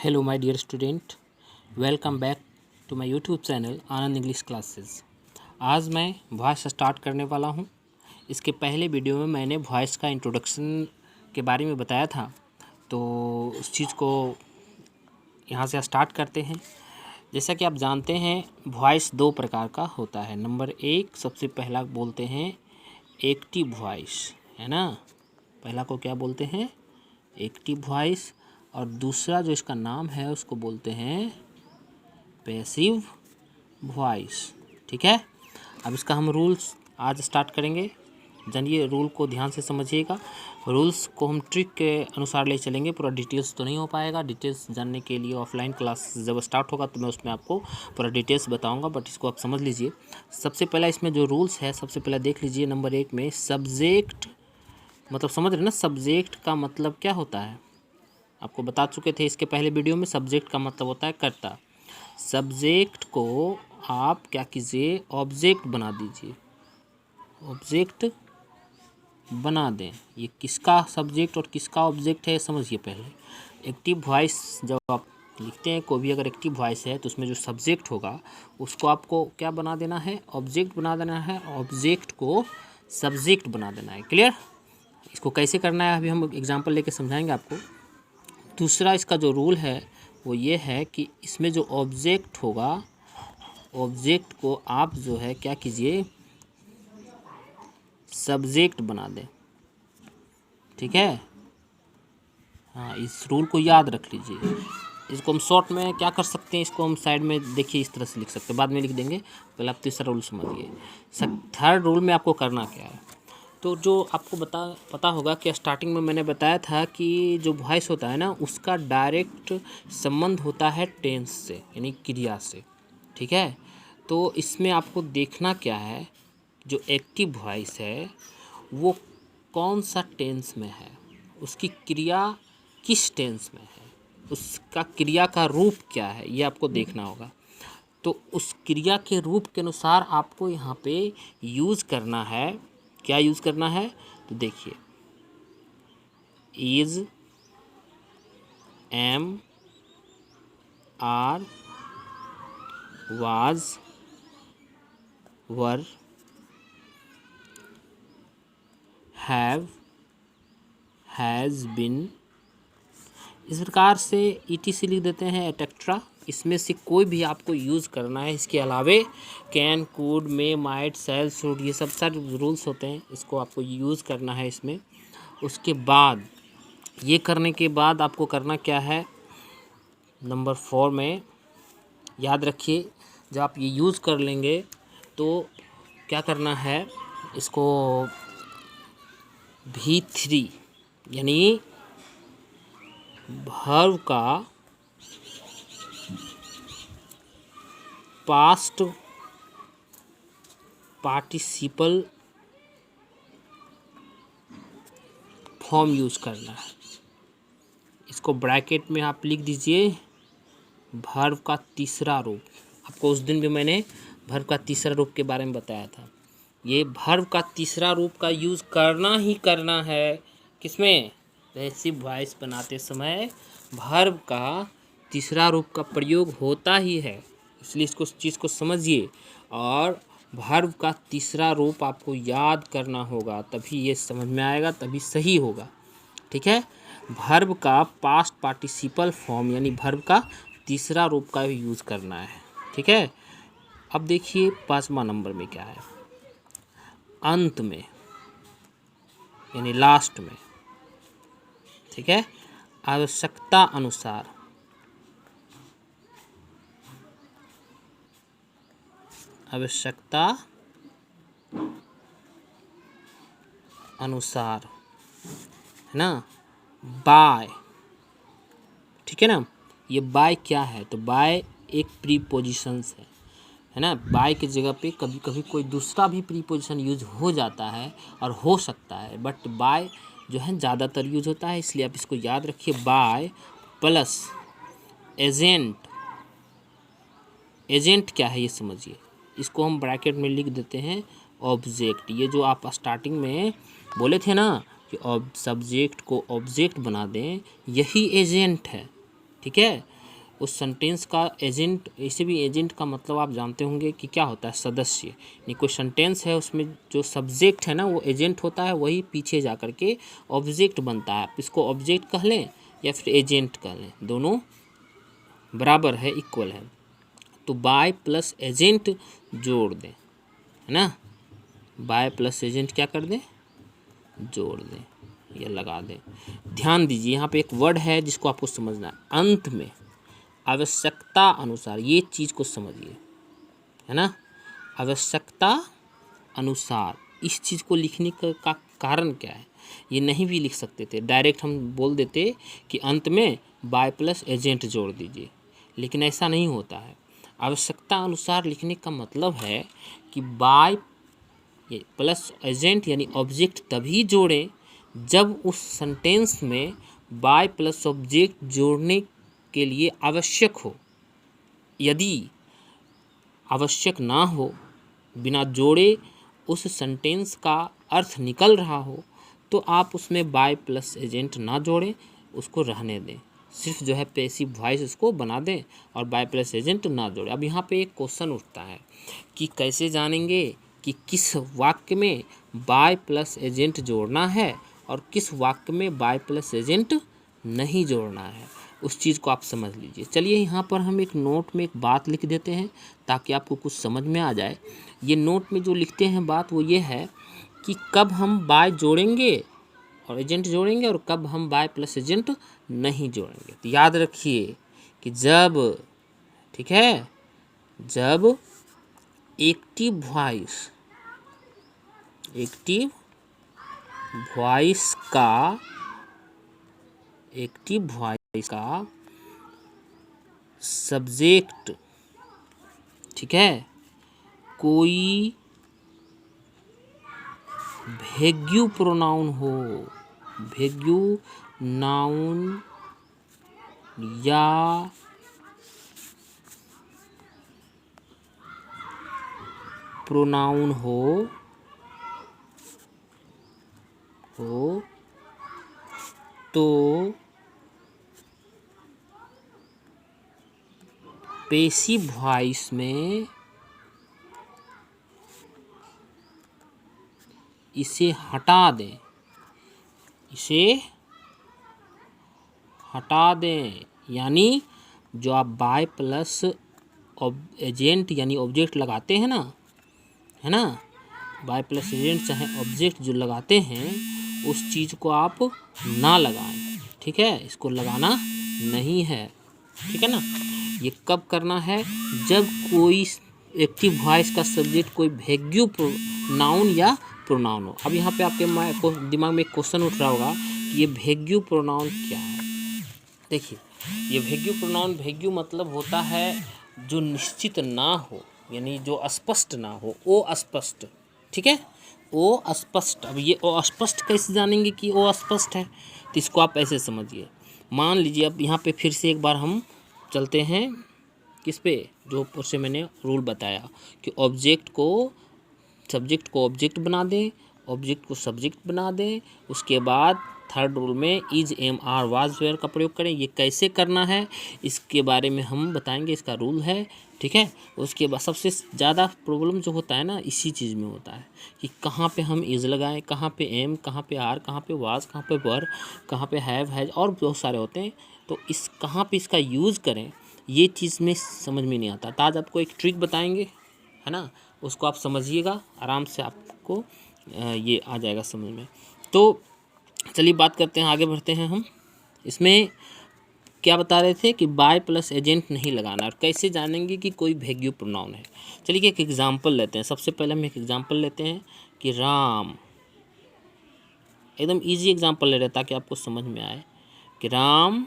Hello my dear student, welcome back to my YouTube channel Anand English classes. आज मैं voice start करने वाला हूं। इसके पहले वीडियो में मैंने वॉइस का इंट्रोडक्शन के बारे में बताया था, तो उस चीज़ को यहां से स्टार्ट करते हैं। जैसा कि आप जानते हैं, वॉइस दो प्रकार का होता है। नंबर एक, सबसे पहला बोलते हैं एक्टिव वॉइस, है ना। पहला को क्या बोलते हैं? Active voice. और दूसरा जो इसका नाम है उसको बोलते हैं पैसिव वॉइस। ठीक है, अब इसका हम रूल्स आज स्टार्ट करेंगे। जानिए, रूल को ध्यान से समझिएगा। रूल्स को हम ट्रिक के अनुसार ले चलेंगे, पूरा डिटेल्स तो नहीं हो पाएगा। डिटेल्स जानने के लिए ऑफलाइन क्लास जब स्टार्ट होगा तो मैं उसमें आपको पूरा डिटेल्स बताऊंगा, बट इसको आप समझ लीजिए। सबसे पहला इसमें जो रूल्स है, सबसे पहला देख लीजिए। नंबर एक में सब्जेक्ट, मतलब समझ रहे ना, सब्जेक्ट का मतलब क्या होता है, आपको बता चुके थे इसके पहले वीडियो में। सब्जेक्ट का मतलब होता है कर्ता। सब्जेक्ट को आप क्या कीजिए, ऑब्जेक्ट बना दीजिए, ऑब्जेक्ट बना दें। ये किसका सब्जेक्ट और किसका ऑब्जेक्ट है समझिए पहले। एक्टिव वॉइस जब आप लिखते हैं, कोई भी अगर एक्टिव वॉइस है तो उसमें जो सब्जेक्ट होगा उसको आपको क्या बना देना है, ऑब्जेक्ट बना देना है। ऑब्जेक्ट को सब्जेक्ट बना देना है। क्लियर? इसको कैसे करना है अभी हम एग्जाम्पल लेके समझाएंगे आपको। दूसरा इसका जो रूल है वो ये है कि इसमें जो ऑब्जेक्ट होगा, ऑब्जेक्ट को आप जो है क्या कीजिए, सब्जेक्ट बना दें। ठीक है, हाँ, इस रूल को याद रख लीजिए। इसको हम शॉर्ट में क्या कर सकते हैं, इसको हम साइड में देखिए इस तरह से लिख सकते हैं, बाद में लिख देंगे। पहले आप तीसरा रूल समझिए। थर्ड रूल में आपको करना क्या है, तो जो आपको पता होगा कि स्टार्टिंग में मैंने बताया था कि जो वॉइस होता है ना, उसका डायरेक्ट संबंध होता है टेंस से, यानी क्रिया से। ठीक है, तो इसमें आपको देखना क्या है, जो एक्टिव वॉइस है वो कौन सा टेंस में है, उसकी क्रिया किस टेंस में है, उसका क्रिया का रूप क्या है, ये आपको देखना होगा। तो उस क्रिया के रूप के अनुसार आपको यहाँ पे यूज़ करना है। क्या यूज़ करना है, तो देखिए, is, am, are, was, were, have, has been. इस प्रकार से ETC लिख देते हैं, एटेक्ट्रा। इसमें से कोई भी आपको यूज़ करना है। इसके अलावे can, could, may, might, shall, should, ये सब सारे रूल्स होते हैं, इसको आपको यूज़ करना है इसमें। उसके बाद, ये करने के बाद आपको करना क्या है, नंबर 4 में याद रखिए, जब आप ये यूज़ कर लेंगे तो क्या करना है, इसको V3 यानी वर्ब का पास्ट पार्टिसिपल फॉर्म यूज़ करना है। इसको ब्रैकेट में आप लिख दीजिए, वर्ब का तीसरा रूप। आपको उस दिन भी मैंने वर्ब का तीसरा रूप के बारे में बताया था। ये वर्ब का तीसरा रूप का यूज़ करना ही करना है। किसमें? पैसिव वॉइस बनाते समय वर्ब का तीसरा रूप का प्रयोग होता ही है, इसलिए इसको चीज़ को समझिए। और वर्ब का तीसरा रूप आपको याद करना होगा, तभी ये समझ में आएगा, तभी सही होगा। ठीक है, वर्ब का पास्ट पार्टिसिपल फॉर्म यानी वर्ब का तीसरा रूप का यूज़ करना है। ठीक है, अब देखिए 5वां नंबर में क्या है, अंत में यानी लास्ट में। ठीक है, आवश्यकता अनुसार, आवश्यकता अनुसार, है ना। बाय, ठीक है ना। ये बाय क्या है, तो बाय एक प्रीपोजिशंस है ना। बाय की जगह पे कभी कभी कोई दूसरा भी प्रीपोजिशन यूज हो जाता है और हो सकता है, बट बाय जो है ज़्यादातर यूज होता है, इसलिए आप इसको याद रखिए। Bye plus agent. एजेंट क्या है ये समझिए, इसको हम ब्रैकेट में लिख देते हैं ऑब्जेक्ट। ये जो आप स्टार्टिंग में बोले थे ना कि सब्जेक्ट को ऑब्जेक्ट बना दें, यही एजेंट है। ठीक है, उस सेंटेंस का एजेंट, इसे भी एजेंट का मतलब आप जानते होंगे कि क्या होता है, सदस्य। यानी कोई सेंटेंस है उसमें जो सब्जेक्ट है ना वो एजेंट होता है, वही पीछे जा कर के ऑब्जेक्ट बनता है। आप इसको ऑब्जेक्ट कह लें या फिर एजेंट कह लें, दोनों बराबर है, इक्वल है। तो बाय प्लस एजेंट जोड़ दें, है ना, बाय प्लस एजेंट क्या कर दें, जोड़ दें या लगा दें। ध्यान दीजिए यहाँ पे एक वर्ड है जिसको आपको समझना है, अंत में आवश्यकता अनुसार, ये चीज़ को समझिए, है ना, आवश्यकता अनुसार। इस चीज़ को लिखने का कारण क्या है, ये नहीं भी लिख सकते थे, डायरेक्ट हम बोल देते कि अंत में बाय प्लस एजेंट जोड़ दीजिए, लेकिन ऐसा नहीं होता है। आवश्यकता अनुसार लिखने का मतलब है कि बाय प्लस एजेंट यानी ऑब्जेक्ट तभी जोड़ें जब उस सेंटेंस में बाय प्लस ऑब्जेक्ट जोड़ने के लिए आवश्यक हो। यदि आवश्यक ना हो, बिना जोड़े उस सेंटेंस का अर्थ निकल रहा हो, तो आप उसमें बाय प्लस एजेंट ना जोड़ें, उसको रहने दें, सिर्फ जो है पैसिव वॉइस उसको बना दें और बाय प्लस एजेंट ना जोड़ें। अब यहाँ पे एक क्वेश्चन उठता है कि कैसे जानेंगे कि किस वाक्य में बाय प्लस एजेंट जोड़ना है और किस वाक्य में बाय प्लस एजेंट नहीं जोड़ना है, उस चीज़ को आप समझ लीजिए। चलिए यहाँ पर हम एक नोट में एक बात लिख देते हैं ताकि आपको कुछ समझ में आ जाए। ये नोट में जो लिखते हैं बात वो ये है कि कब हम बाय जोड़ेंगे और एजेंट जोड़ेंगे और कब हम बाय प्लस एजेंट नहीं जोड़ेंगे। तो याद रखिए कि जब, ठीक है, जब एक्टिव वॉइस का सब्जेक्ट, ठीक है, कोई भेग्यू प्रोनाउन हो, भेग्यू नाउन या प्रोनाउन हो तो पैसिव वॉइस में इसे हटा दें, यानी जो आप बाय प्लस एजेंट यानी ऑब्जेक्ट लगाते हैं ना, है ना, बाय प्लस एजेंट चाहे ऑब्जेक्ट जो लगाते हैं उस चीज़ को आप ना लगाएं, ठीक है, इसको लगाना नहीं है, ठीक है ना। ये कब करना है, जब कोई एक्टिव वॉइस का सब्जेक्ट कोई भेग्यू नाउन या प्रोनाउन हो। अब यहाँ पे आपके दिमाग में एक क्वेश्चन उठ रहा होगा कि ये भेग्यू प्रोनाउन क्या है। देखिए, ये भेग्यू प्रोनाउन, भेग्यू मतलब होता है जो निश्चित ना हो, यानी जो अस्पष्ट ना हो, ओ अस्पष्ट, ठीक है, ओ अस्पष्ट। अब ये ओ अस्पष्ट कैसे जानेंगे कि ओ अस्पष्ट है, तो इसको आप ऐसे समझिए। मान लीजिए अब यहाँ पे फिर से एक बार हम चलते हैं किस पे, जो ऊपर से मैंने रूल बताया कि ऑब्जेक्ट को सब्जेक्ट को ऑब्जेक्ट बना दें, ऑब्जेक्ट को सब्जेक्ट बना दें, उसके बाद थर्ड रूल में is, am, are, was, were का प्रयोग करें। ये कैसे करना है इसके बारे में हम बताएंगे, इसका रूल है, ठीक है। उसके बाद सबसे ज़्यादा प्रॉब्लम जो होता है ना इसी चीज़ में होता है कि कहाँ पे हम इज लगाएं, कहाँ पे एम, कहाँ पे आर, कहाँ पे वाज, कहाँ पे वर, कहाँ पे हैव, हैज और बहुत सारे होते हैं। तो इस कहाँ पे इसका यूज़ करें ये चीज़ में समझ में नहीं आता। तो आज आपको एक ट्रिक बताएंगे, है ना, उसको आप समझिएगा आराम से, आपको ये आ जाएगा समझ में। तो चलिए बात करते हैं, आगे बढ़ते हैं हम। इसमें क्या बता रहे थे कि बाय प्लस एजेंट नहीं लगाना और कैसे जानेंगे कि कोई भेग्यू प्रोनाउन है। चलिए एक एग्जांपल लेते हैं। सबसे पहले हम एक एग्जांपल लेते हैं कि राम, एकदम इजी एग्जांपल ले रहे हैं ताकि आपको समझ में आए कि राम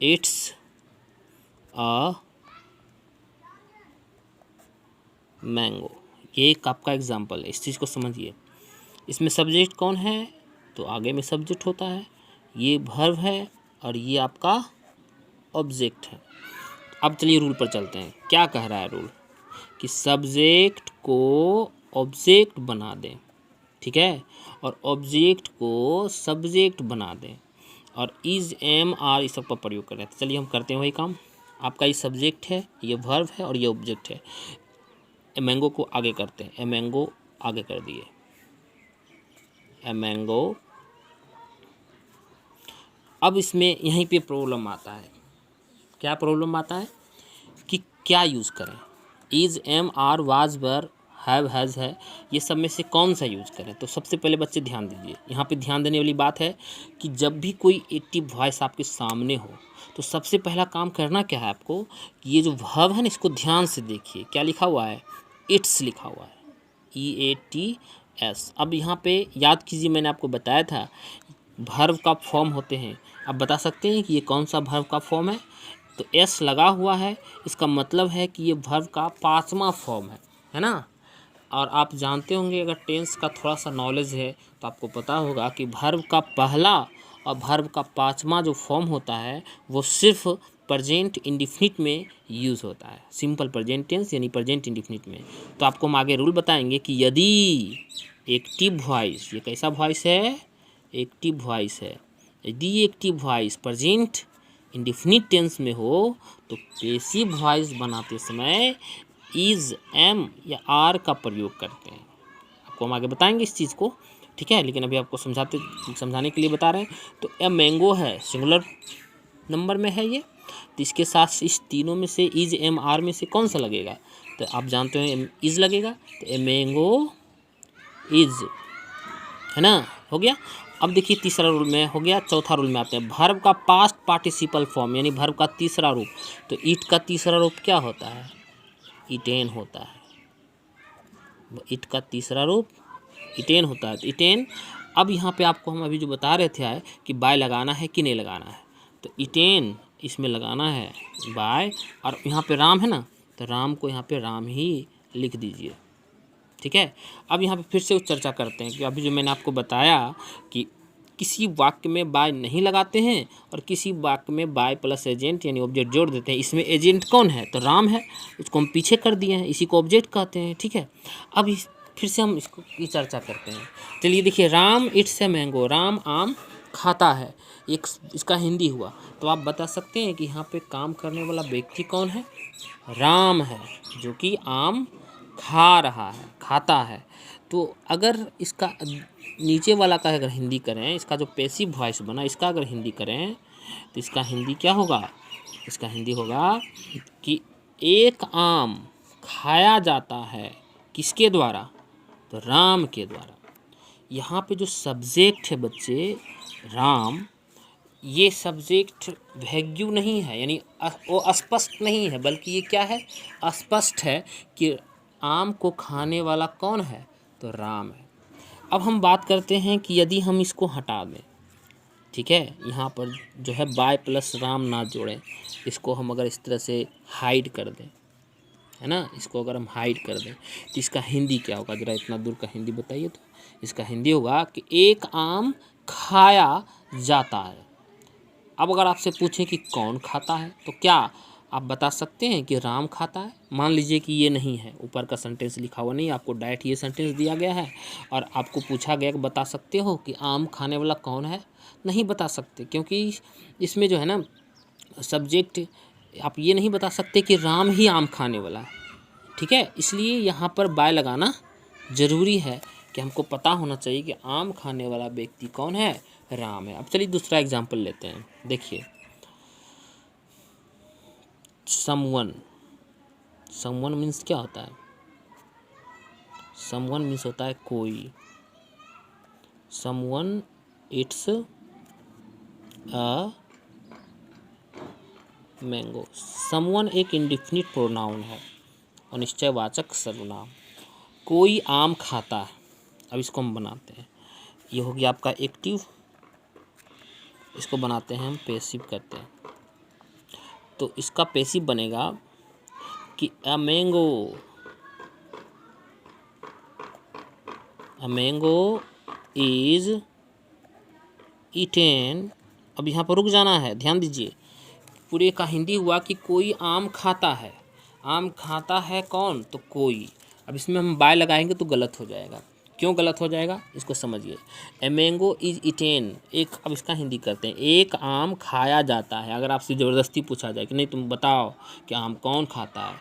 इट्स अ मैंगो। ये एक आपका एग्जांपल है, इस चीज़ को समझिए। इसमें सब्जेक्ट कौन है, तो आगे में सब्जेक्ट होता है, ये वर्ब है और ये आपका ऑब्जेक्ट है। अब चलिए रूल पर चलते हैं। क्या कह रहा है रूल कि सब्जेक्ट को ऑब्जेक्ट बना दें, ठीक है, और ऑब्जेक्ट को सब्जेक्ट बना दें। और इज एम आर इस सब का प्रयोग कर रहे हैं। तो चलिए हम करते हैं वही काम। आपका ये सब्जेक्ट है, ये वर्ब है और ये ऑब्जेक्ट है। ए मैंगो को आगे करते हैं, ए मैंगो आगे कर दिए, ए मैंगो। अब इसमें यहीं पे प्रॉब्लम आता है। क्या प्रॉब्लम आता है कि क्या यूज़ करें। Is am are was were have has है, ये सब में से कौन सा यूज करें। तो सबसे पहले बच्चे ध्यान दीजिए, यहाँ पे ध्यान देने वाली बात है कि जब भी कोई एक्टिव वॉइस आपके सामने हो तो सबसे पहला काम करना क्या है आपको कि ये जो वर्ब है ना इसको ध्यान से देखिए। क्या लिखा हुआ है, इट्स लिखा हुआ है, EATS। अब यहाँ पे याद कीजिए, मैंने आपको बताया था वर्ब का फॉर्म होते हैं। आप बता सकते हैं कि ये कौन सा वर्ब का फॉर्म है। तो एस लगा हुआ है, इसका मतलब है कि ये वर्ब का 5वां फॉर्म है ना। और आप जानते होंगे, अगर टेंस का थोड़ा सा नॉलेज है तो आपको पता होगा कि वर्ब का पहला और वर्ब का 5वां जो फॉर्म होता है वो सिर्फ प्रेजेंट इंडिफिनिट में यूज़ होता है, सिंपल प्रेजेंट टेंस यानी प्रेजेंट इंडिफिनिट में। तो आपको हम आगे रूल बताएंगे कि यदि एक्टिव वॉइस, ये कैसा वॉइस है, एक्टिव वॉइस है, यदि active voice present indefinite tense में हो तो पैसिव वॉइस बनाते समय इज एम या आर का प्रयोग करते हैं। आपको हम आगे बताएंगे इस चीज़ को, ठीक है, लेकिन अभी आपको समझाने के लिए बता रहे हैं। तो ए मैंगो है, सिंगुलर नंबर में है ये, तो इसके साथ इस तीनों में से इज एम आर में से कौन सा लगेगा। तो आप जानते हैं इज लगेगा, तो ए मैंगो इज, है ना, हो गया। अब देखिए तीसरा रूल में हो गया। चौथा रूल में आते हैं, वर्ब का पास्ट पार्टिसिपल फॉर्म यानी वर्ब का तीसरा रूप। तो इट का तीसरा रूप क्या होता है, इटेन होता है। इट का तीसरा रूप इटेन होता है, तो इटेन। अब यहाँ पे आपको हम अभी जो बता रहे थे कि बाय लगाना है कि नहीं लगाना है, तो इटेन इसमें लगाना है बाय, और यहाँ पे राम है ना, तो राम को यहाँ पे राम ही लिख दीजिए, ठीक है। अब यहाँ पे फिर से चर्चा करते हैं कि अभी जो मैंने आपको बताया कि किसी वाक्य में बाय नहीं लगाते हैं और किसी वाक्य में बाय प्लस एजेंट यानी ऑब्जेक्ट जोड़ देते हैं। इसमें एजेंट कौन है, तो राम है, उसको हम पीछे कर दिए हैं, इसी को ऑब्जेक्ट कहते हैं, ठीक है। अब फिर से हम इसको की चर्चा करते हैं। चलिए देखिए, Ram it's a mango, Ram आम खाता है, एक इसका हिंदी हुआ। तो आप बता सकते हैं कि यहाँ पे काम करने वाला व्यक्ति कौन है, राम है, जो कि आम खा रहा है, खाता है। तो अगर इसका नीचे वाला का अगर हिंदी करें, इसका जो पैसिव वॉइस बना इसका अगर हिंदी करें तो इसका हिंदी क्या होगा, इसका हिंदी होगा कि एक आम खाया जाता है, किसके द्वारा, तो राम के द्वारा। यहाँ पे जो सब्जेक्ट है बच्चे राम, ये सब्जेक्ट वैग्यू नहीं है, यानी वो अस्पष्ट नहीं है, बल्कि ये क्या है, अस्पष्ट है कि आम को खाने वाला कौन है, तो राम है। अब हम बात करते हैं कि यदि हम इसको हटा दें, ठीक है, यहाँ पर जो है बाय प्लस राम ना जोड़ें, इसको हम अगर इस तरह से हाइड कर दें, है ना, इसको अगर हम हाइड कर दें तो इसका हिंदी क्या होगा, ज़रा इतना दूर का हिंदी बताइए। तो इसका हिंदी होगा कि एक आम खाया जाता है। अब अगर आपसे पूछें कि कौन खाता है, तो क्या आप बता सकते हैं कि राम खाता है। मान लीजिए कि ये नहीं है, ऊपर का सेंटेंस लिखा हुआ नहीं, आपको डायरेक्ट ये सेंटेंस दिया गया है और आपको पूछा गया कि बता सकते हो कि आम खाने वाला कौन है, नहीं बता सकते, क्योंकि इसमें जो है ना सब्जेक्ट, आप ये नहीं बता सकते कि राम ही आम खाने वाला है, ठीक है। इसलिए यहाँ पर बाय लगाना ज़रूरी है कि हमको पता होना चाहिए कि आम खाने वाला व्यक्ति कौन है, राम है। अब चलिए दूसरा एग्जाम्पल लेते हैं। देखिए, समवन, समवन मीन्स क्या होता है, समवन मीन्स होता है कोई, someone it's a mango. Someone एक इंडिफिनिट प्रोनाउन है और निश्चयवाचक सर्वनाम। कोई आम खाता है। अब इसको हम बनाते हैं, ये हो गया आपका एक्टिव, इसको बनाते हैं हम पैसिव करते हैं। तो इसका पैसिव बनेगा कि अ मैंगो इज ईटेन। अब यहाँ पर रुक जाना है, ध्यान दीजिए, पूरे का हिंदी हुआ कि कोई आम खाता है। आम खाता है कौन, तो कोई। अब इसमें हम बाय लगाएंगे तो गलत हो जाएगा, क्यों गलत हो जाएगा इसको समझिए। ए मैंगो इज इटेन, एक, अब इसका हिंदी करते हैं, एक आम खाया जाता है। अगर आपसे ज़बरदस्ती पूछा जाए कि नहीं तुम बताओ कि आम कौन खाता है,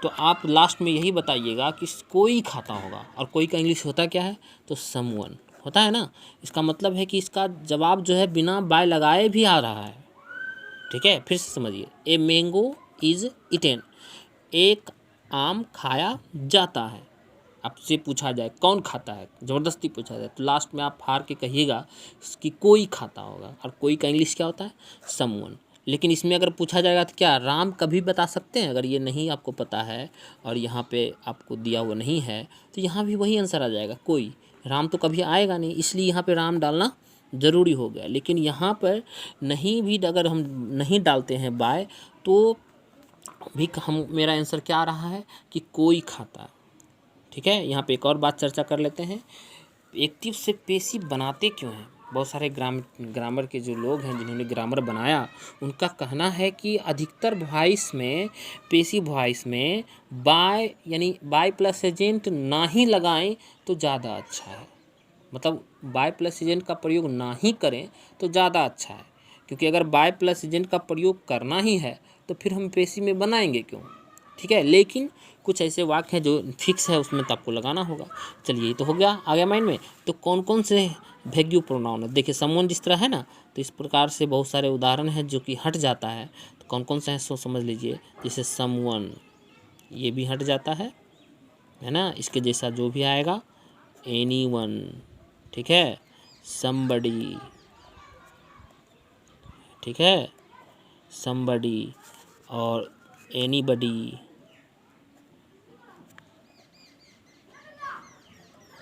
तो आप लास्ट में यही बताइएगा कि कोई खाता होगा। और कोई का इंग्लिश होता क्या है, तो समवन होता है ना। इसका मतलब है कि इसका जवाब जो है बिना बाय लगाए भी आ रहा है। ठीक है, फिर से समझिए। ए मैंगो इज इटेन, एक आम खाया जाता है। आपसे पूछा जाए कौन खाता है, ज़बरदस्ती पूछा जाए, तो लास्ट में आप हार के कहिएगा कि कोई खाता होगा। और कोई का इंग्लिश क्या होता है, समवन। लेकिन इसमें अगर पूछा जाएगा तो क्या राम कभी बता सकते हैं, अगर ये नहीं आपको पता है और यहाँ पे आपको दिया हुआ नहीं है, तो यहाँ भी वही आंसर आ जाएगा, कोई। राम तो कभी आएगा नहीं, इसलिए यहाँ पे राम डालना ज़रूरी हो गया। लेकिन यहाँ पर नहीं भी अगर हम नहीं डालते हैं बाय, तो भी हम, मेरा आंसर क्या आ रहा है कि कोई खाता है। ठीक है, यहाँ पे एक और बात चर्चा कर लेते हैं, एक्टिव से पेसिव बनाते क्यों हैं। बहुत सारे ग्रामर के जो लोग हैं जिन्होंने ग्रामर बनाया, उनका कहना है कि अधिकतर वॉइस में, पेसिव वॉइस में बाय यानी बाय प्लस एजेंट ना ही लगाएं तो ज़्यादा अच्छा है। मतलब बाय प्लस एजेंट का प्रयोग ना ही करें तो ज़्यादा अच्छा है, क्योंकि अगर बाय प्लस एजेंट का प्रयोग करना ही है तो फिर हम पेसिव में बनाएंगे क्यों। ठीक है, लेकिन कुछ ऐसे वाक्य हैं जो फिक्स है, उसमें तो आपको लगाना होगा। चलिए, ये तो हो गया, आ गया माइंड में। तो कौन कौन से वैल्यू प्रोनाउन है, देखिए समवन जिस तरह है ना, तो इस प्रकार से बहुत सारे उदाहरण हैं जो कि हट जाता है। तो कौन कौन से हैं सो समझ लीजिए। जैसे समवन, ये भी हट जाता है ना, इसके जैसा जो भी आएगा, एनीवन, ठीक है, समबडी, ठीक है, समबडी, और एनीबडी,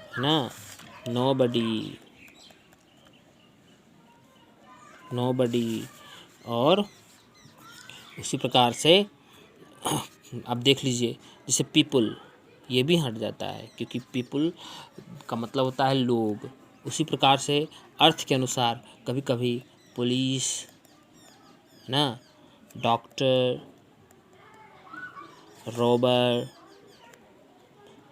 है ना, नोबडी, नोबडी, और उसी प्रकार से आप देख लीजिए, जैसे पीपल, ये भी हट जाता है क्योंकि पीपल का मतलब होता है लोग। उसी प्रकार से अर्थ के अनुसार कभी कभी पुलिस, है ना, डॉक्टर, रॉबर,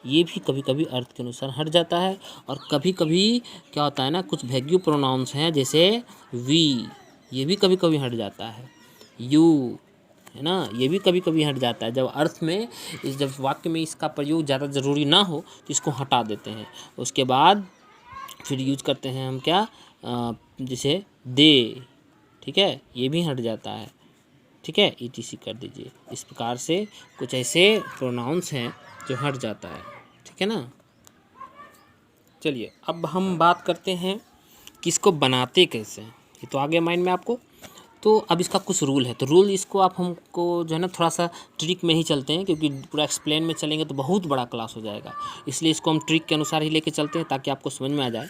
ये भी कभी कभी अर्थ के अनुसार हट जाता है। और कभी कभी क्या होता है ना, कुछ वैल्यू प्रोनाउंस हैं जैसे वी, ये भी कभी कभी हट जाता है। यू, है ना, ये भी कभी कभी हट जाता है। जब अर्थ में, जब वाक्य में इसका प्रयोग ज़्यादा ज़रूरी ना हो तो इसको हटा देते हैं। उसके बाद फिर यूज करते हैं हम क्या, जैसे दे, ठीक है, ये भी हट जाता है। ठीक है, ETC कर दीजिए। इस प्रकार से कुछ ऐसे प्रोनाउंस हैं जो हट जाता है। ठीक है ना। चलिए, अब हम बात करते हैं कि इसको बनाते कैसे हैं। ये तो आ गया माइंड में आपको। तो अब इसका कुछ रूल है, तो रूल इसको आप हमको जो है ना थोड़ा सा ट्रिक में ही चलते हैं, क्योंकि पूरा एक्सप्लेन में चलेंगे तो बहुत बड़ा क्लास हो जाएगा। इसलिए इसको हम ट्रिक के अनुसार ही लेके चलते हैं ताकि आपको समझ में आ जाए।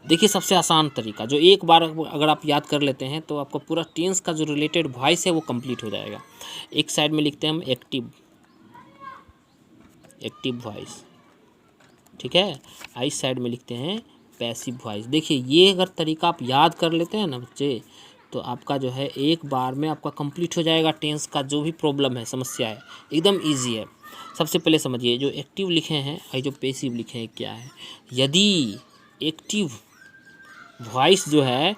देखिए, सबसे आसान तरीका जो एक बार अगर आप याद कर लेते हैं तो आपको पूरा टेंस का जो रिलेटेड वॉइस है वो कंप्लीट हो जाएगा। एक साइड में लिखते हैं हम एक्टिव, एक्टिव वॉइस, ठीक है। इस साइड में लिखते हैं पैसिव वॉइस। देखिए, ये अगर तरीका आप याद कर लेते हैं ना बच्चे, तो आपका जो है एक बार में आपका कंप्लीट हो जाएगा। टेंस का जो भी प्रॉब्लम है, समस्या है, एकदम इजी है। सबसे पहले समझिए, जो एक्टिव लिखे हैं और जो पैसिव लिखे हैं क्या है। यदि एक्टिव वॉइस जो है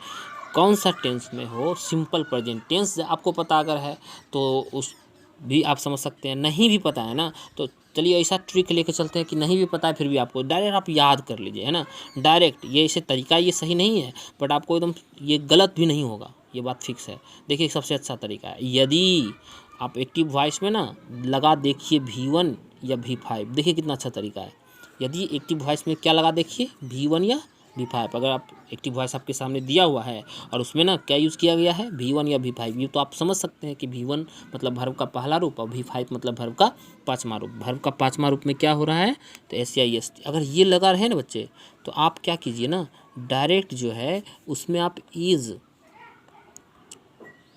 कौन सा टेंस में हो, सिंपल प्रेजेंट टेंस आपको पता अगर है तो उस भी आप समझ सकते हैं। नहीं भी पता है ना, तो चलिए ऐसा ट्रिक लेके चलते हैं कि नहीं भी पता है फिर भी आपको डायरेक्ट आप याद कर लीजिए, है ना। डायरेक्ट ये ऐसे तरीका ये सही नहीं है, बट आपको एकदम ये गलत भी नहीं होगा, ये बात फिक्स है। देखिए, सबसे अच्छा तरीका है, यदि आप एक्टिव वॉइस में ना लगा देखिए V1 या V5, देखिए कितना अच्छा तरीका है। यदि एक्टिव वॉइस में क्या लगा देखिए, V1 या V5। अगर आप एक्टिव वॉइस आपके सामने दिया हुआ है और उसमें ना क्या यूज़ किया गया है, V1 या V5, ये तो आप समझ सकते हैं कि V1 मतलब वर्ब का पहला रूप और V5 मतलब वर्ब का पाँचवा रूप। वर्ब का पाँचवा रूप में क्या हो रहा है, तो SCIST अगर ये लगा रहे ना बच्चे, तो आप क्या कीजिए ना, डायरेक्ट जो है उसमें आप इज़,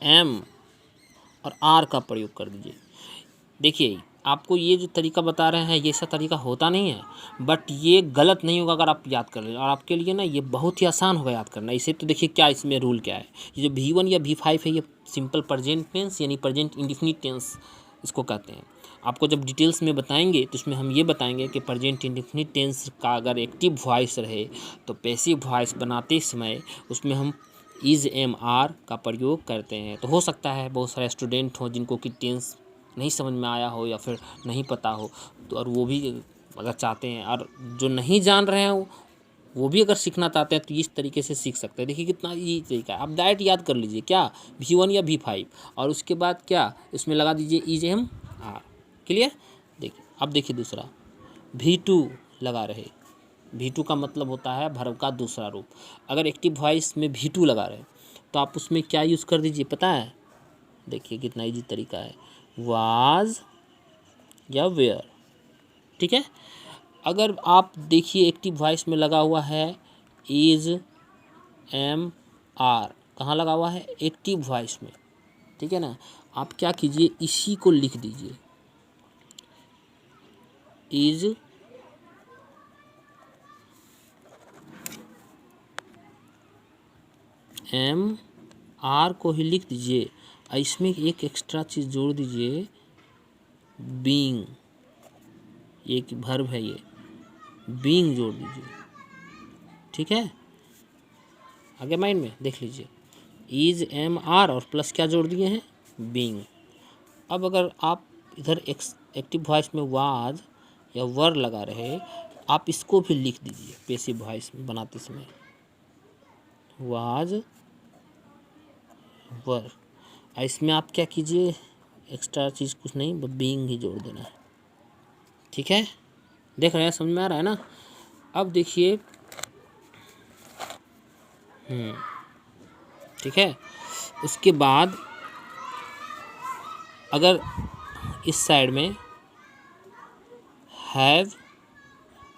एम और आर का प्रयोग कर दीजिए। देखिए, आपको ये जो तरीका बता रहे हैं ये ऐसा तरीका होता नहीं है, बट ये गलत नहीं होगा अगर आप याद कर लें। और आपके लिए ना ये बहुत ही आसान होगा याद करना। इसे तो देखिए क्या इसमें रूल क्या है, ये जो V1 या V5 है ये सिंपल प्रेजेंट टेंस यानी प्रेजेंट इंडेफिनिट टेंस इसको कहते हैं। आपको जब डिटेल्स में बताएंगे तो उसमें हम ये बताएंगे कि प्रेजेंट इंडेफिनिट टेंस का अगर एक्टिव वॉइस रहे तो पैसिव वॉइस बनाते समय उसमें हम इज एम आर का प्रयोग करते हैं। तो हो सकता है बहुत सारे स्टूडेंट हों जिनको कि टेंस नहीं समझ में आया हो या फिर नहीं पता हो, तो और वो भी अगर चाहते हैं, और जो नहीं जान रहे हैं वो भी अगर सीखना चाहते हैं तो इस तरीके से सीख सकते हैं। देखिए कितना ये तरीका है। आप डायरेक्ट याद कर लीजिए क्या, V1 या V5, और उसके बाद क्या इसमें लगा दीजिए इज एम आर। क्लियर। देखिए अब देखिए दूसरा V2 लगा रहे। V2 का मतलब होता है वर्ब का दूसरा रूप। अगर एक्टिव वॉइस में V2 लगा रहे तो आप उसमें क्या यूज़ कर दीजिए पता है। देखिए कितना इजी तरीका है, वाज या वेयर। ठीक है। अगर आप देखिए एक्टिव वॉइस में लगा हुआ है इज एम आर, कहाँ लगा हुआ है, एक्टिव वॉइस में। ठीक है ना। आप क्या कीजिए, इसी को लिख दीजिए, इज एम आर को ही लिख दीजिए, और इसमें एक एक्स्ट्रा चीज़ जोड़ दीजिए, बीइंग। एक वर्ब है ये, बीइंग जोड़ दीजिए। ठीक है, आगे माइंड में देख लीजिए, इज एम आर और प्लस क्या जोड़ दिए हैं, बीइंग। अब अगर आप इधर एक्टिव वॉइस में वाज या वर लगा रहे, आप इसको भी लिख दीजिए पैसिव वॉइस में बनाते समय, वाज वर। इसमें आप क्या कीजिए, एक्स्ट्रा चीज़ कुछ नहीं, बस बीइंग ही जोड़ देना है। ठीक है, देख रहे हैं, समझ में आ रहा है ना। अब देखिए ठीक है, उसके बाद अगर इस साइड में हैव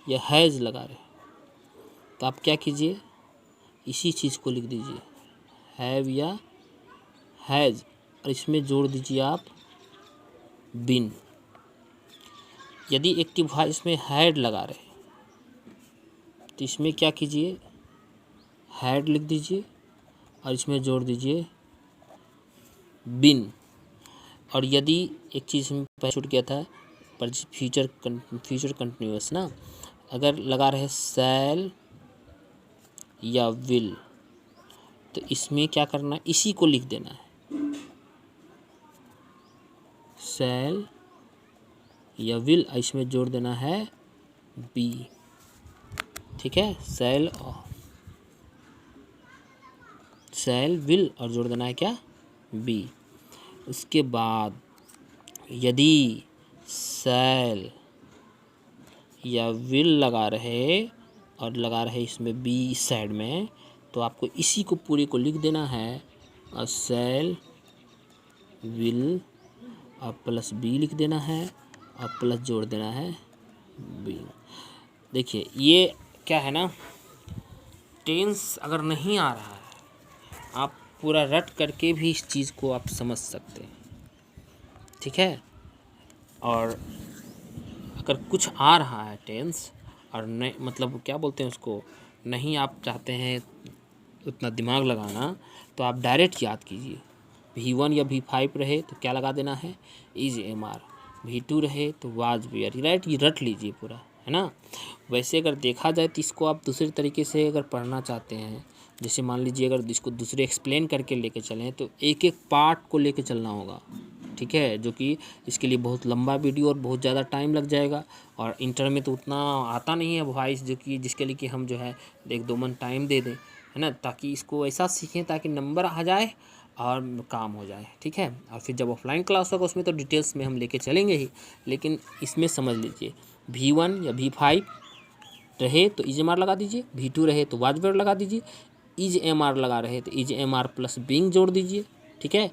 या हैज़ लगा रहे तो आप क्या कीजिए, इसी चीज़ को लिख दीजिए, हैव या हैज़, और इसमें जोड़ दीजिए आप बिन। यदि एक्टिव वॉइस में हैड लगा रहे तो इसमें क्या कीजिए, हैड लिख दीजिए और इसमें जोड़ दीजिए बिन। और यदि एक चीज़ में पहले छूट गया था, पर फ्यूचर कंटिन्यूअस ना, अगर लगा रहे शैल या विल तो इसमें क्या करना है, इसी को लिख देना है, शैल या विल, इसमें जोड़ देना है बी। ठीक है, शैल विल और जोड़ देना है क्या, बी। उसके बाद यदि शैल या विल लगा रहे और लगा रहे इसमें बी इस साइड में, तो आपको इसी को पूरे को लिख देना है, और शैल विल और प्लस बी लिख देना है और प्लस जोड़ देना है बी। देखिए ये क्या है ना, टेंस अगर नहीं आ रहा है आप पूरा रट करके भी इस चीज़ को आप समझ सकते हैं। ठीक है, और अगर कुछ आ रहा है टेंस और नहीं, मतलब क्या बोलते हैं उसको, नहीं आप चाहते हैं उतना दिमाग लगाना, तो आप डायरेक्ट याद कीजिए। V1 या V5 रहे तो क्या लगा देना है, इज एम आर। V2 रहे तो वाज वेयर। राइट, ये रट लीजिए पूरा, है ना। वैसे अगर देखा जाए तो इसको आप दूसरे तरीके से अगर पढ़ना चाहते हैं, जैसे मान लीजिए अगर इसको दूसरे एक्सप्लेन करके लेके चलें तो एक एक पार्ट को लेके चलना होगा। ठीक है, जो कि इसके लिए बहुत लंबा वीडियो और बहुत ज़्यादा टाइम लग जाएगा, और इंटर में तो उतना आता नहीं है वॉइस जो कि जिसके लिए कि हम जो है 1-2 मंथ टाइम दे दें, है ना, ताकि इसको ऐसा सीखें ताकि नंबर आ जाए और काम हो जाए। ठीक है, और फिर जब ऑफलाइन क्लास होगा उसमें तो डिटेल्स में हम लेके चलेंगे ही, लेकिन इसमें समझ लीजिए V1 या V5 रहे तो इज एम आर लगा दीजिए, V2 रहे तो वाज वेयर लगा दीजिए, इज एम आर लगा रहे तो is am are plus being जोड़ दीजिए। ठीक है,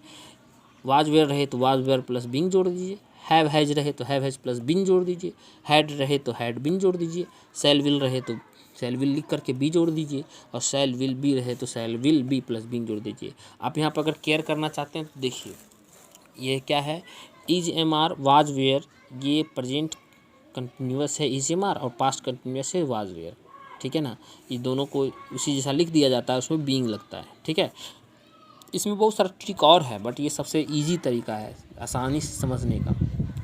वाज वेयर रहे तो वाज वेयर प्लस बीइंग जोड़ दीजिए, हैव हैज रहे तो हैव हैज प्लस बीइंग जोड़ दीजिए, हैड रहे तो हैड बीन जोड़ दीजिए, शैल विल रहे तो शैल विल लिख करके बी जोड़ दीजिए, और शैल विल बी रहे तो शैल विल बी प्लस बीइंग जोड़ दीजिए। आप यहाँ पर अगर केयर करना चाहते हैं तो देखिए ये क्या है, is am are was were, ये प्रेजेंट कंटिन्यूअस है इज एम आर, और पास्ट कंटिन्यूअस है वाज वेयर। ठीक है ना, ये दोनों को उसी जैसा लिख दिया जाता है, उसमें बीइंग लगता है। ठीक है, इसमें बहुत सारा ट्रिक और है, बट ये सबसे इजी तरीका है आसानी से समझने का।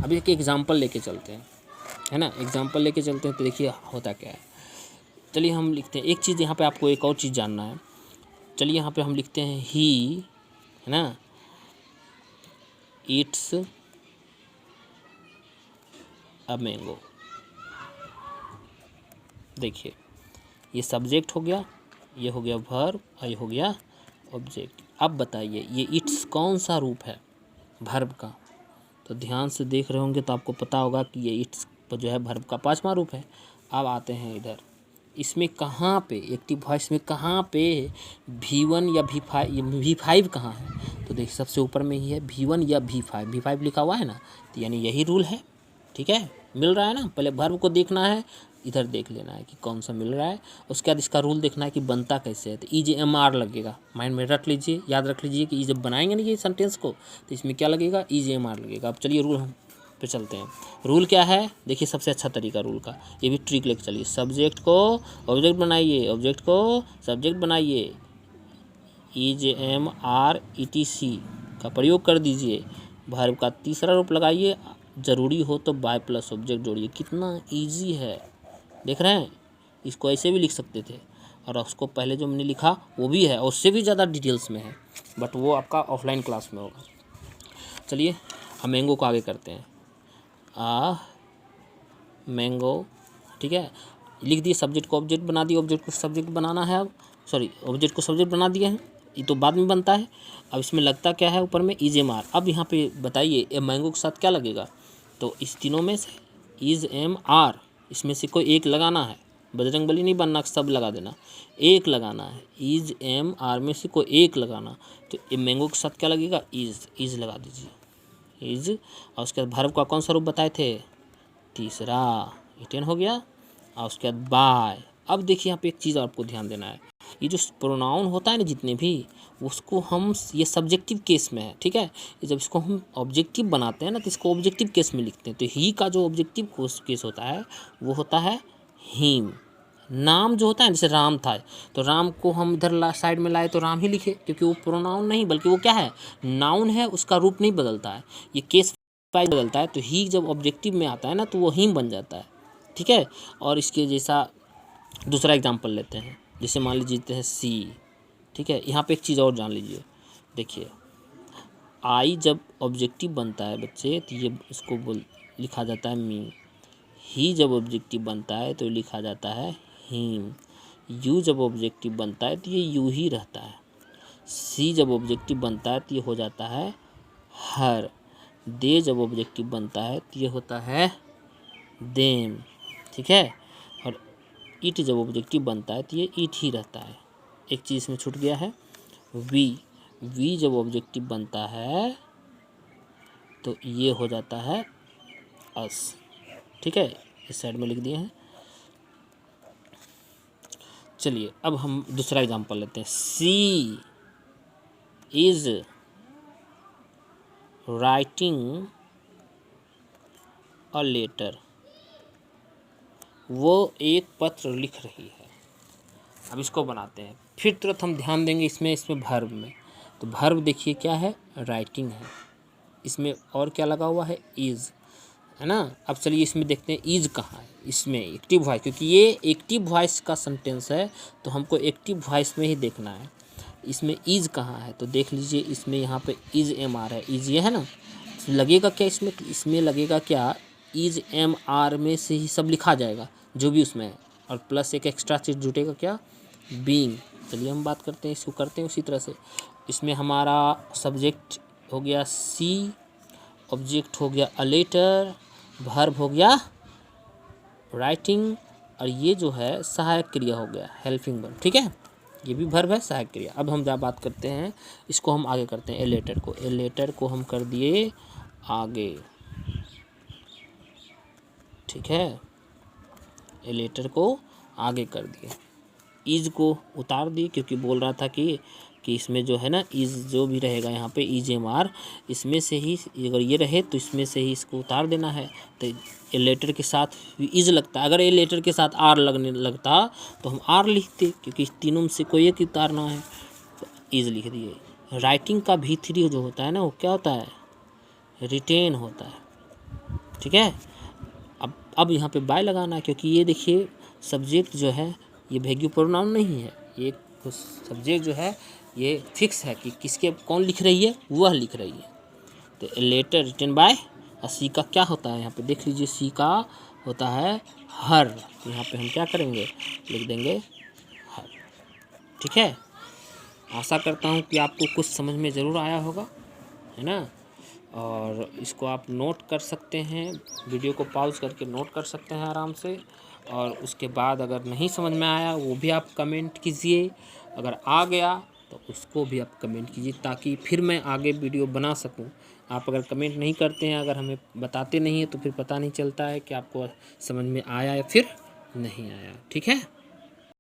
अभी एक एग्जाम्पल लेके चलते हैं, है ना, एग्जाम्पल लेके चलते हैं तो देखिए होता क्या है। चलिए हम लिखते हैं, एक चीज़ यहाँ पे आपको एक और चीज़ जानना है। चलिए यहाँ पे हम लिखते हैं ही, है ना, ईट्स अ मैंगो। देखिए ये सब्जेक्ट हो गया, ये हो गया वर्ब और ये हो गया ऑब्जेक्ट। अब बताइए ये इट्स कौन सा रूप है वर्ब का? तो ध्यान से देख रहे होंगे तो आपको पता होगा कि ये इट्स जो है वर्ब का 5वां रूप है। अब आते हैं इधर, इसमें कहाँ पे एक्टिव वॉइस में कहाँ पे V1 या V5 कहाँ है? तो देखिए सबसे ऊपर में ही है V1 या V5 लिखा हुआ है ना, तो यानी यही रूल है। ठीक है, मिल रहा है ना। पहले वर्ब को देखना है, इधर देख लेना है कि कौन सा मिल रहा है, उसके बाद इसका रूल देखना है कि बनता कैसे है। तो EJMR लगेगा, माइंड में रख लीजिए, याद रख लीजिए कि जब बनाएंगे ना ये सेंटेंस को तो इसमें क्या लगेगा, EJMR लगेगा। अब चलिए रूल हम पे चलते हैं। रूल क्या है देखिए, सबसे अच्छा तरीका रूल का, ये भी ट्रिक लेके चलिए। सब्जेक्ट को ऑब्जेक्ट बनाइए, ऑब्जेक्ट को सब्जेक्ट बनाइए, EJMR ETC का प्रयोग कर दीजिए। वर्ब का तीसरा रूप लगाइए, ज़रूरी हो तो बाय प्लस ऑब्जेक्ट जोड़िए। कितना ईजी है, देख रहे हैं। इसको ऐसे भी लिख सकते थे, और उसको पहले जो मैंने लिखा वो भी है, उससे भी ज़्यादा डिटेल्स में है, बट वो आपका ऑफलाइन क्लास में होगा। चलिए हम मैंगो को आगे करते हैं। मैंगो, ठीक है, लिख दिए। सब्जेक्ट को ऑब्जेक्ट बना दिए, ऑब्जेक्ट को सब्जेक्ट बनाना है। अब सॉरी, ऑब्जेक्ट को सब्जेक्ट बना दिए हैं, ये तो बाद में बनता है। अब इसमें लगता क्या है ऊपर में, EJMR। अब यहाँ पे बताइए ये मैंगो के साथ क्या लगेगा? तो इस तीनों में से EJMR, इसमें से कोई एक लगाना है। बजरंगबली नहीं बनना, सब लगा देना, एक लगाना है। EJMR में से कोई एक लगाना। तो ये मैंगो के साथ क्या लगेगा, इज लगा दीजिए, इज। और उसके बाद वर्ब का कौन सा रूप बताए थे, तीसरा, इटेन हो गया। और उसके बाद बाय। अब देखिए यहाँ पे एक चीज़ आपको ध्यान देना है, ये जो प्रोनाउन होता है ना जितने भी, उसको हम, ये सब्जेक्टिव केस में है, ठीक है। जब इसको हम ऑब्जेक्टिव बनाते हैं ना तो इसको ऑब्जेक्टिव केस में लिखते हैं। तो ही का जो ऑब्जेक्टिव केस होता है वो होता है हिम। नाम जो होता है, जैसे राम था तो राम को हम इधर साइड में लाए तो राम ही लिखे, क्योंकि वो प्रोनाउन नहीं बल्कि वो क्या है, नाउन है, उसका रूप नहीं बदलता है, ये केस वाइज बदलता है। तो ही जब ऑब्जेक्टिव में आता है ना तो वो हिम बन जाता है, ठीक है। और इसके जैसा दूसरा एग्जांपल लेते हैं, जैसे मान लीजिए सी, ठीक है। यहाँ पे एक चीज़ और जान लीजिए, देखिए आई जब ऑब्जेक्टिव बनता है बच्चे तो ये इसको लिखा जाता है मी। ही जब ऑब्जेक्टिव बनता है तो लिखा जाता है हिम। यू जब ऑब्जेक्टिव बनता है तो ये यू ही रहता है। सी जब ऑब्जेक्टिव बनता है तो ये हो जाता है हर। दे जब ऑब्जेक्टिव बनता है तो ये होता है देम, ठीक है। और इट जब ऑब्जेक्टिव बनता है तो ये इट ही रहता है। एक चीज़ में छूट गया है, वी जब ऑब्जेक्टिव बनता है तो ये हो जाता है अस, ठीक है। इस साइड में लिख दिए हैं। चलिए अब हम दूसरा एग्जांपल लेते हैं। सी इज राइटिंग अ लेटर, वो एक पत्र लिख रही है। अब इसको बनाते हैं, फिर तुरंत हम ध्यान देंगे इसमें वर्ब में। तो वर्ब देखिए क्या है, राइटिंग है। इसमें और क्या लगा हुआ है, इज, है ना। अब चलिए इसमें देखते हैं इज कहाँ है, इसमें एक्टिव वॉइस, क्योंकि ये एक्टिव वॉइस का सेंटेंस है तो हमको एक्टिव वॉइस में ही देखना है। इसमें इज कहाँ है तो देख लीजिए, इसमें यहाँ पे EJMR है, इज ये है ना। लगेगा क्या इसमें लगेगा क्या, EJMR में से ही सब लिखा जाएगा जो भी उसमें है, और प्लस एक एक्स्ट्रा चीज़ जुटेगा क्या, बीइंग। चलिए हम बात करते हैं, इसको करते हैं उसी तरह से। इसमें हमारा सब्जेक्ट हो गया सी, ऑब्जेक्ट हो गया अ लेटर, वर्ब हो गया राइटिंग, और ये जो है सहायक क्रिया हो गया हेल्पिंग वर्ब, ठीक है। ये भी वर्ब है, सहायक क्रिया। अब हम क्या बात करते हैं, इसको हम आगे करते हैं। ए लेटर को हम कर दिए आगे, ठीक है। ए लेटर को आगे कर दिए, इज को उतार दिए, क्योंकि बोल रहा था कि इसमें जो है ना इज जो भी रहेगा यहाँ पे EJMR, इसमें से ही अगर ये रहे तो इसमें से ही इसको उतार देना है। तो ए लेटर के साथ इज लगता है, अगर ए लेटर के साथ आर लगने लगता तो हम आर लिखते, क्योंकि तीनों में से कोई एक उतारना है, तो इज लिख दिए। राइटिंग का V3 जो होता है ना वो क्या होता है, रिटेन होता है, ठीक है। अब यहाँ पे बाय लगाना है, क्योंकि ये देखिए सब्जेक्ट जो है ये वैल्यू प्रोनाउन नहीं है, ये सब्जेक्ट जो है ये फिक्स है कि किसके कौन लिख रही है, वह लिख रही है। तो ए लेटर रिटन बाय, और सी का क्या होता है यहाँ पे देख लीजिए, सी का होता है हर। तो यहाँ पे हम क्या करेंगे, लिख देंगे हर। ठीक है। आशा करता हूँ कि आपको कुछ समझ में ज़रूर आया होगा, है ना। और इसको आप नोट कर सकते हैं, वीडियो को पॉज करके नोट कर सकते हैं आराम से। और उसके बाद अगर नहीं समझ में आया वो भी आप कमेंट कीजिए, अगर आ गया तो उसको भी आप कमेंट कीजिए, ताकि फिर मैं आगे वीडियो बना सकूं। आप अगर कमेंट नहीं करते हैं, अगर हमें बताते नहीं हैं, तो फिर पता नहीं चलता है कि आपको समझ में आया या फिर नहीं आया। ठीक है।